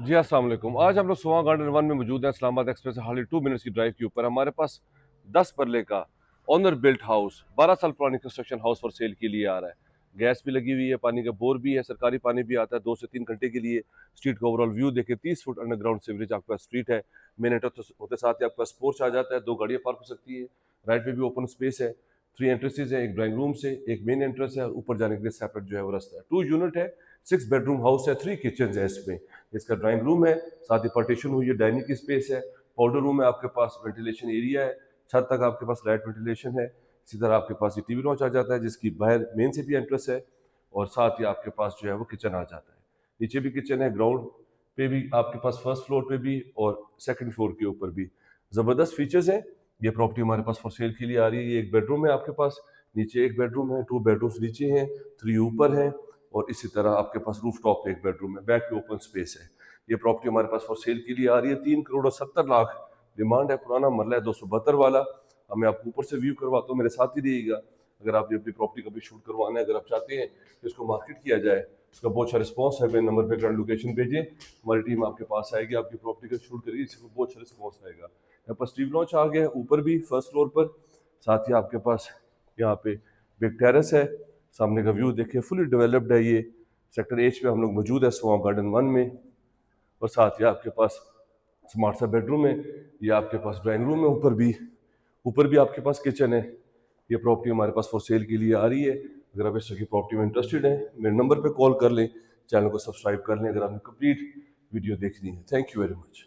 जी अस्सलाम वालेकुम। आज हम लोग सोहा गार्डन 1 में मौजूद हैं। इस्लामाबाद एक्सप्रेस से हार्डली 2 मिनट्स की ड्राइव के ऊपर हमारे पास 10 मरले का ऑनर बिल्ट हाउस 12 साल पुरानी कंस्ट्रक्शन हाउस फॉर सेल के लिए आ रहा है। गैस भी लगी हुई है, पानी का बोर भी है, सरकारी पानी भी आता है 2 से 3 घंटे के लिए। स्ट्रीट का ओवरऑल व्यू देखें, 30 फुट अंडरग्राउंड सीवरेज आपके पास स्ट्रीट है। मेन एंटर होते साथ ही आपके पास पोर्च आ जाता है, 2 गाड़ियाँ पार्क हो सकती है। राइट में भी ओपन स्पेस है, 3 एंट्रेंसेज है, एक ड्राइंग रूम से, एक मेन एंट्रेंस है और ऊपर जाने के लिए सेपरेट जो है वो रास्ता है। 2 यूनिट है, 6 बेडरूम हाउस है, 3 किचन है इसमें। इसका ड्राइंग रूम है, साथ ही पार्टीशन हुई है, डाइनिंग की स्पेस है, पाउडर रूम है, आपके पास वेंटिलेशन एरिया है, छत तक आपके पास लाइट वेंटिलेशन है। इसी तरह आपके पास ये टीवी लॉन्च आ जाता है जिसकी बाहर मेन से भी एंट्रेंस है और साथ ही आपके पास जो है वो किचन आ जाता है। नीचे भी किचन है, ग्राउंड पे भी आपके पास, फर्स्ट फ्लोर पे भी और सेकंड फ्लोर के ऊपर भी। ज़बरदस्त फीचर्स हैं। ये प्रॉपर्टी हमारे पास फॉर सेल के लिए आ रही है। ये एक बेडरूम है आपके पास, नीचे एक बेडरूम है, 2 बेडरूम्स नीचे हैं, 3 ऊपर हैं और इसी तरह आपके पास रूफ टॉप पे एक बेडरूम है, बैक पे ओपन स्पेस है। ये प्रॉपर्टी हमारे पास फॉर सेल के लिए आ रही है। 3 करोड़ और 70 लाख डिमांड है। पुराना मरला है 272 वाला। अब मैं आपको ऊपर से व्यू करवाता हूँ, मेरे साथ ही रहिएगा। अगर आप ये अपनी प्रॉपर्टी का भी शूट करवाना है, अगर आप चाहते हैं कि इसको मार्केट किया जाए, उसका बहुत अच्छा रिस्पॉन्स है, मेरे नंबर पे ग्राउंड लोकेशन भेजिए, हमारी टीम आपके पास आएगी, आपकी प्रॉपर्टी का शूट करेगी, इसको बहुत अच्छा रिस्पॉन्स आएगा। यहाँ पर स्टीव लॉन्च आ गया है ऊपर भी फर्स्ट फ्लोर पर, साथ ही आपके पास यहाँ पे बिग टेरेस है। सामने का व्यू देखिए, फुली डेवलप्ड है ये। सेक्टर एच पे हम लोग मौजूद है सोहा गार्डन 1 में और साथ ही आपके पास स्मार्ट सा बेडरूम है। ये आपके पास ड्राइंग रूम है, ऊपर भी आपके पास किचन है। ये प्रॉपर्टी हमारे पास फॉर सेल के लिए आ रही है। अगर आप इस तरह की प्रॉपर्टी में इंटरेस्टेड हैं, मेरे नंबर पे कॉल कर लें, चैनल को सब्सक्राइब कर लें अगर आपने कंप्लीट वीडियो देखनी है। Thank you very much.